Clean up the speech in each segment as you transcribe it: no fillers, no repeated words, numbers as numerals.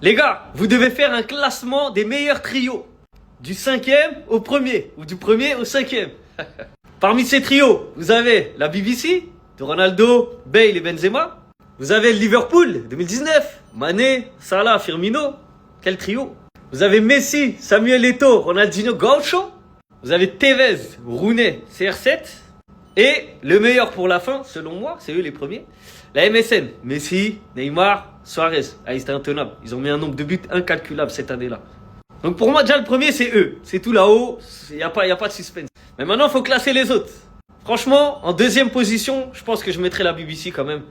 Les gars, vous devez faire un classement des meilleurs trios. Du 5e au premier, ou du premier au 5e. Parmi ces trios, vous avez la BBC, de Ronaldo, Bale et Benzema. Vous avez le Liverpool, 2019, Mané, Salah, Firmino. Quel trio. Vous avez Messi, Samuel Eto'o, Ronaldinho, Gaucho. Vous avez Tevez, Rooney, CR7. Et le meilleur pour la fin, selon moi, c'est eux les premiers. La MSN, Messi, Neymar, Suarez. Ah, ils étaient intenables. Ils ont mis un nombre de buts incalculable cette année-là. Donc pour moi, déjà le premier, c'est eux. C'est tout là-haut. Il n'y a pas de suspense. Mais maintenant, il faut classer les autres. Franchement, en deuxième position, je pense que je mettrais la BBC quand même.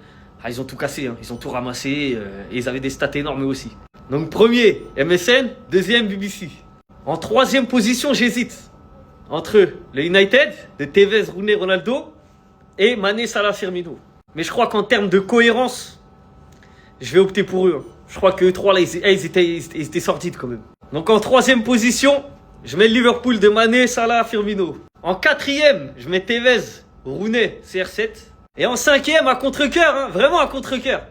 Ah, ils ont tout cassé, hein. Ils ont tout ramassé. Et ils avaient des stats énormes eux aussi. Donc premier, MSN. Deuxième, BBC. En troisième position, j'hésite. Entre le United, de Tevez, Rooney, Ronaldo, et Mané, Salah, Firmino. Mais je crois qu'en termes de cohérence, je vais opter pour eux. Je crois que eux trois là, ils étaient sordides quand même. Donc en troisième position, je mets le Liverpool de Mané, Salah, Firmino. En quatrième, je mets Tevez, Rooney, CR7. Et en cinquième, à contre-cœur, hein, vraiment à contre-cœur,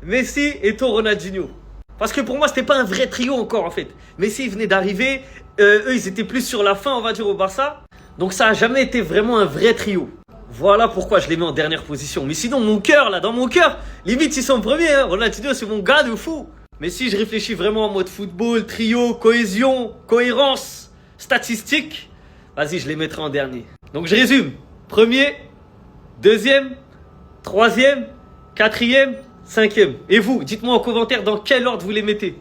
Messi, Eto'o, Ronaldinho. Parce que pour moi, c'était pas un vrai trio encore en fait. Messi venait d'arriver, eux ils étaient plus sur la fin, on va dire, au Barça. Donc ça a jamais été vraiment un vrai trio. Voilà pourquoi je les mets en dernière position. Mais sinon, mon cœur, là, dans mon cœur, limite ils sont premiers. Hein. Ronaldinho, c'est mon gars de fou. Mais si je réfléchis vraiment en mode football, trio, cohésion, cohérence, statistique, vas-y, je les mettrai en dernier. Donc je résume. Premier, deuxième, troisième, quatrième, cinquième. Et vous, dites-moi en commentaire dans quel ordre vous les mettez.